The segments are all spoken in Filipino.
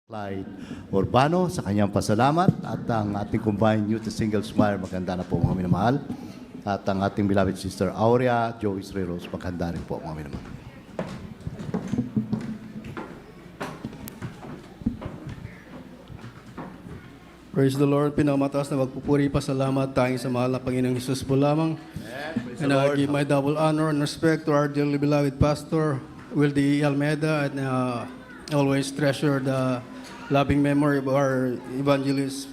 Clyde Urbano sa kanyang pasalamat at ang ating combined youth single choir, maganda na po mga minamahal. At ang ating beloved sister Aurea Joyce Riros, maganda rin po mga minamahal. Praise the Lord. Pinamataas na magpupuri pasalamat tayong sa mahal na Panginoong Hesus po lamang. And I give my double honor and respect to our dearly beloved pastor, Wildy Almeida, and always treasure the loving memory of our evangelist,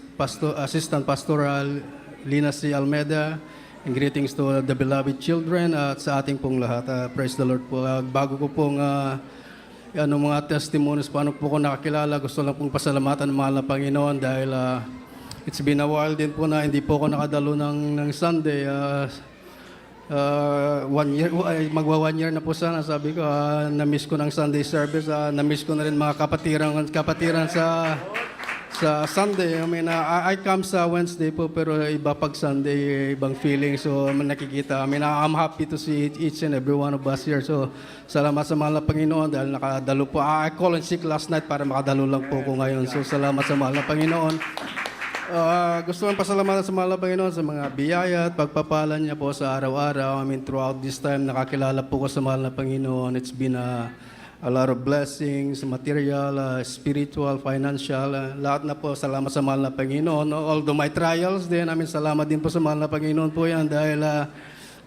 assistant pastoral, Lina C. Almeida. And greetings to the beloved children at sa ating pong lahat. Praise the Lord po. Bago ko pong mga testimonies, paano po ko nakakilala, gusto lang pong pasalamatan ng mahal na Panginoon dahil it's been a while din po na hindi po ako nakadalo ng Sunday. 1 year, magwa 1 year na po sana. Sabi ko, na-miss ko ng Sunday service. Na-miss ko na rin mga kapatiran sa Sunday. I mean, I come sa Wednesday po, pero iba pag Sunday, ibang feeling. So, nakikita. I mean, I'm happy to see each and every one of us here. So, salamat sa mahal na Panginoon dahil nakadalo po. I call in sick last night para makadalo lang po ko ngayon. So, salamat sa mahal na Panginoon. Gusto kong pasalamatan sa mahal na Panginoon sa mga biyaya at pagpapala niya po sa araw-araw. I mean, throughout this time, nakakilala po ko sa mahal na Panginoon. It's been a lot of blessings, material, spiritual, financial, lahat na po. Salamat sa mahal na Panginoon. Although my trials din, I mean, salamat din po sa mahal na Panginoon po yan dahil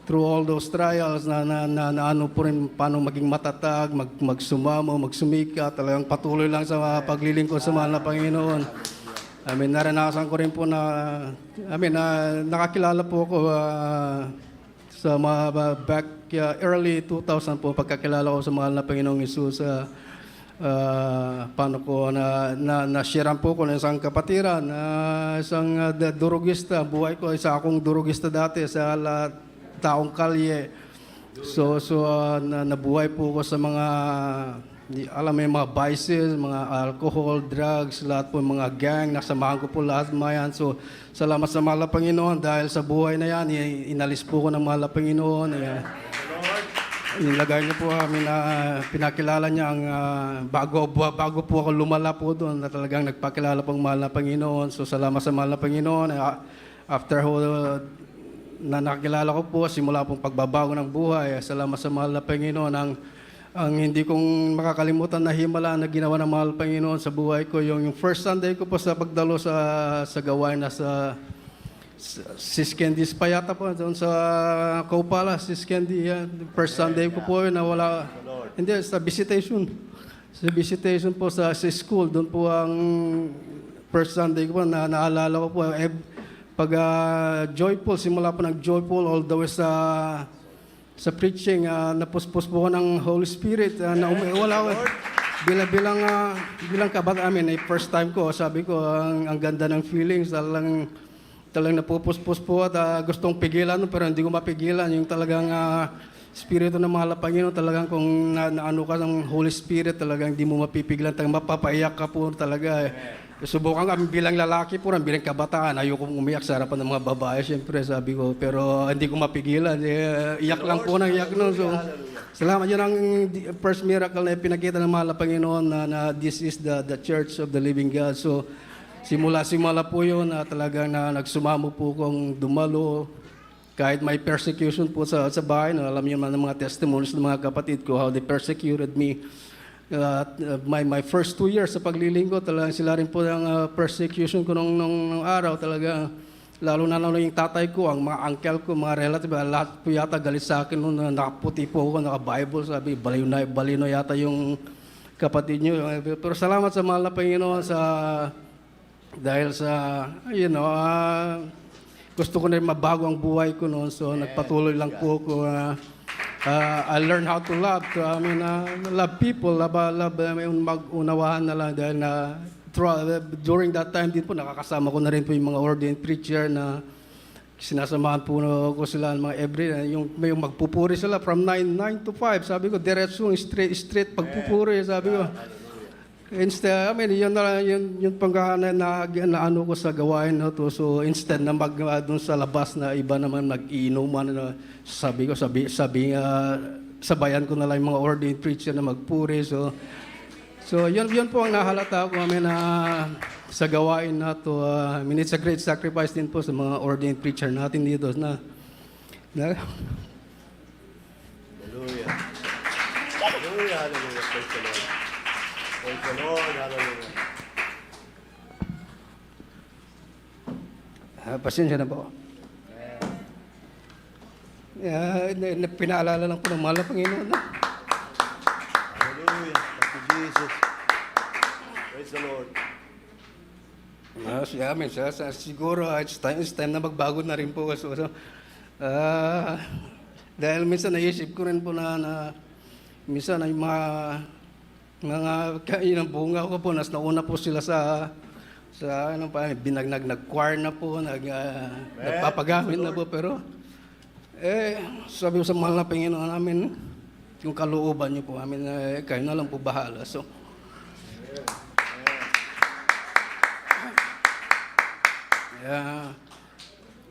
through all those trials na ano po rin, paano maging matatag, magsumamo, magsumika, talagang patuloy lang sa paglilingkod sa mahal na Panginoon. I mean, naranasan ko rin po na, nakakilala po ako sa mga back early 2000 po, pagkakilala ko sa mahal na Panginoong Hesus. Paano ko na-sharean po ko ng isang kapatiran, isang durugista. Buhay ko, isa akong durugista dati sa taong kalye. So nabuhay po ko sa mga, alam mo yung mga vices, mga alcohol, drugs, lahat po mga gang, nasamahan ko po lahat mga yan. So, salamat sa mahal na Panginoon dahil sa buhay na yan, inalis po ko ng mahal na Panginoon. Inilagay niyo po kami na pinakilala niya ang bago po ako lumala po doon na talagang nagpakilala pong mahal na Panginoon. So, salamat sa mahal na Panginoon. After na nakilala ko po, simula pong pagbabago ng buhay, salamat sa mahal na Panginoon. Ang hindi kong makakalimutan na himala na ginawa ng mahal Panginoon sa buhay ko, yung first Sunday ko po sa pagdalo sa gawain na sa Sis Candy Payata po, doon sa Kaupala, Sis Candy, first Sunday ko po na wala, hindi, sa visitation. Sa visitation po sa school, doon po ang first Sunday ko po, na naalala ko po, pag joyful, simula po ng joyful all the way sa preaching, napuspos po ko ng Holy Spirit. Bilang kabata, first time ko, sabi ko, ang ganda ng feelings, talagang napupuspos po at gustong pigilan, pero hindi ko mapigilan. Yung talagang Espiritu ng mahal na Panginoon, talagang kung naano ka ng Holy Spirit, talagang hindi mo mapipigilan, talagang mapapaiyak ka po talaga. Subukan kami bilang lalaki po, bilang kabataan, ayoko umiyak sa harapan ng mga babae, siyempre sabi ko, pero hindi ko mapigilan, iyak lang po ng iyak nun. So, salamat, yun ang first miracle na pinakita ng mahal na Panginoon na this is the Church of the Living God. So, simula po yun na talagang nagsumamo po kong dumalo, kahit may persecution po sa bahay, alam niyo man ng mga testimonies ng mga kapatid ko, how they persecuted me. My first 2 years sa paglilingkod, talagang sila rin po ang persecution ko nung araw. Talaga, lalo na yung tatay ko, ang mga uncle ko, mga relative, lahat po yata galit sa akin nung nakaputi po ako, naka-Bible, sabi, balino yata yung kapatid nyo. Pero salamat sa mahal na Panginoon dahil sa, gusto ko na rin mabago ang buhay ko noon. So, nagpatuloy lang po ako. I learned how to love. Love people, mag-unawahan na lang dahil during that time din po, nakakasama ko na rin po yung mga ordained preacher na sinasamahan po ko sila mga every, yung magpupuri sila from 9 to 5. Sabi ko, diretso, straight pagpupuri. Sabi ko, instead, yun panggahan na ano ko sa gawain na to. So, instead na dun sa labas na iba naman nag-iinuman, sabi ko, sabayan ko na lang yung mga ordained preacher na magpuri. So, So, yun po ang nahalata ko kami na sa gawain na to. I mean, it's a great sacrifice din po sa mga ordained preacher natin dito na Hallelujah. Hallelujah, hallelujah. Praise the Lord. Praise the Lord, hallelujah. pasensya na po. Pinaalala lang po ng mahal na Panginoon. Hallelujah. Thank you, Jesus. Praise the Lord. Amen. Siguro it's time na magbago na rin po. Dahil minsan naisip ko rin po na minsan ay mga kainang bunga ko po, nauna po sila sa ano pa, nag-choir na po, nagpapagamit na po, pero sabi ko sa mahal na Panginoon namin, yung kalooban niyo po amin, kayo na lang po bahala. So,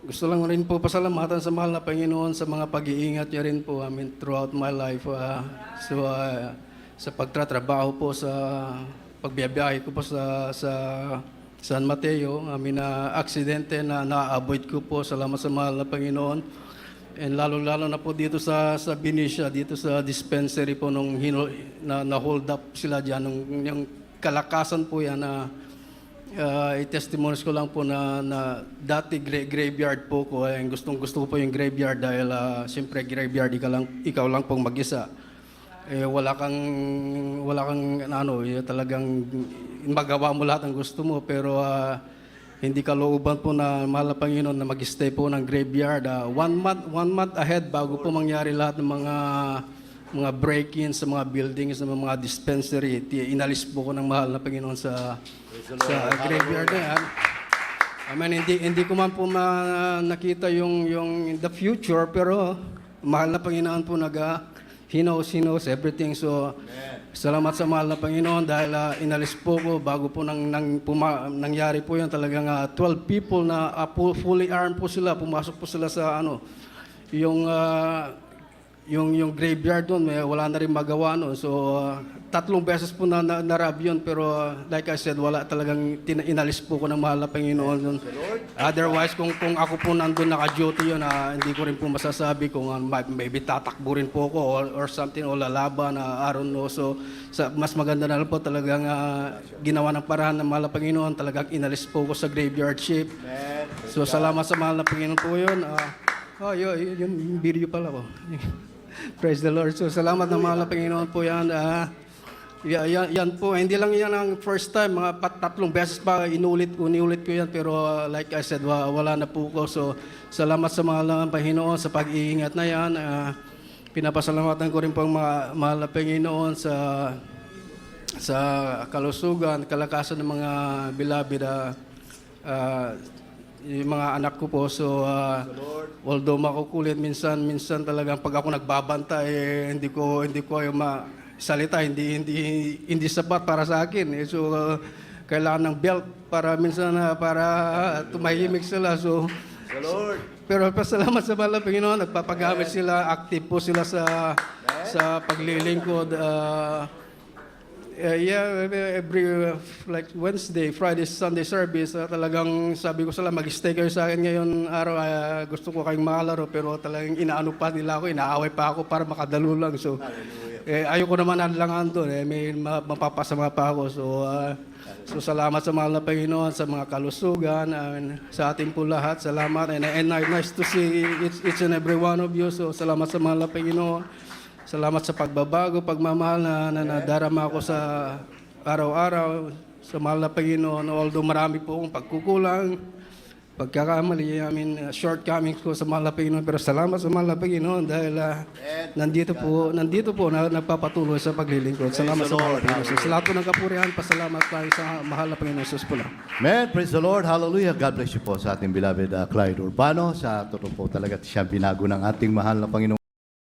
gusto lang rin po pasalamatan sa mahal na Panginoon sa mga pag-iingat niya rin po throughout my life. Sa pagtatrabaho po, sa pagbiyabiyahe ko po sa San Mateo, na aksidente na na-avoid ko po. Salamat sa mahal na Panginoon. And lalo-lalo na po dito sa Benicia, dito sa dispensary po nung na-hold up sila dyan. Yung kalakasan po yan na i-testimonies ko lang po na dati graveyard po ko. Gustong-gusto ko po yung graveyard dahil siyempre graveyard ikaw lang pong mag-isa. Wala kang talagang magawa mo lahat ng gusto mo, pero hindi ka looban po na mahal na Panginoon na mag-stay po ng graveyard. One month ahead bago po mangyari lahat ng mga break-ins sa mga buildings, sa mga dispensary. Inalis po ko ng mahal na Panginoon sa graveyard na yan. I mean, hindi ko man po nakita yung in the future, pero mahal na Panginoon po He knows everything. So, salamat sa mahal na Panginoon dahil inalis po ko bago po nangyari po yan. Talagang 12 people na fully armed po sila. Pumasok po sila sa yung graveyard doon, wala na rin magawa noon. So, 3 beses po narab yun, pero like I said, wala talagang inalis po ko ng mahal na Panginoon doon. Otherwise, kung ako po nandun naka-duty yun, hindi ko rin po masasabi kung maybe tatakbo rin po ko or something, o lalaban, I don't know. So, mas maganda na lang po talagang ginawa ng paraan ng mahal na Panginoon, talagang inalis po ko sa graveyard shift. So, salamat sa mahal na Panginoon po yun. Yung video pala po. Praise the Lord. So, salamat na mahal na Panginoon po yan. Yan po, hindi lang yan ang first time. Mga 3 beses pa inulit ko yan. Pero like I said, wala na po ko. So, salamat sa mahal na Panginoon sa pag-iingat na yan. Pinapasalamatan ko rin po ang mahal na Panginoon sa kalusugan, kalakasan ng mga beloved yung mga anak ko po. So, although makukulit minsan talagang pag ako nagbabanta, hindi ko yung salita, hindi sapat para sa akin. So, kailangan ng belt para minsan para tumahimik sila. So, pero pasalamat sa mahal na Panginoon, nagpapagamit sila, active po sila sa paglilingkod. Every like Wednesday, Friday, Sunday service, talagang sabi ko sila, mag-stay kayo sa akin ngayon araw. Gusto ko kayong makalaro, pero talagang inaano pa nila ako, inaaway pa ako para makadalo lang. So, ayoko naman hadlangan doon. May mapapasama pa ako. So salamat sa mahal na Panginoon, sa mga kalusugan, sa ating po lahat. Salamat. And nice to see each and every one of you. So salamat sa mahal na Panginoon. Salamat sa pagbabago, pagmamahal na nadarama ko sa araw-araw sa mahal na Panginoon. Although marami po akong pagkukulang, pagkakamali, shortcomings ko sa mahal na Panginoon. Pero salamat sa mahal na Panginoon dahil nandito po na nagpapatuloy sa paglilingkod. Salamat sa mahal na Panginoon. Sa lahat po ng kapurihan, pasalamat tayo sa mahal na Panginoon. Jesus po lang. Amen. Praise the Lord. Hallelujah. God bless you po sa ating beloved Clyde Urbano. Sa totoo po talaga siya binago ng ating mahal na Panginoon.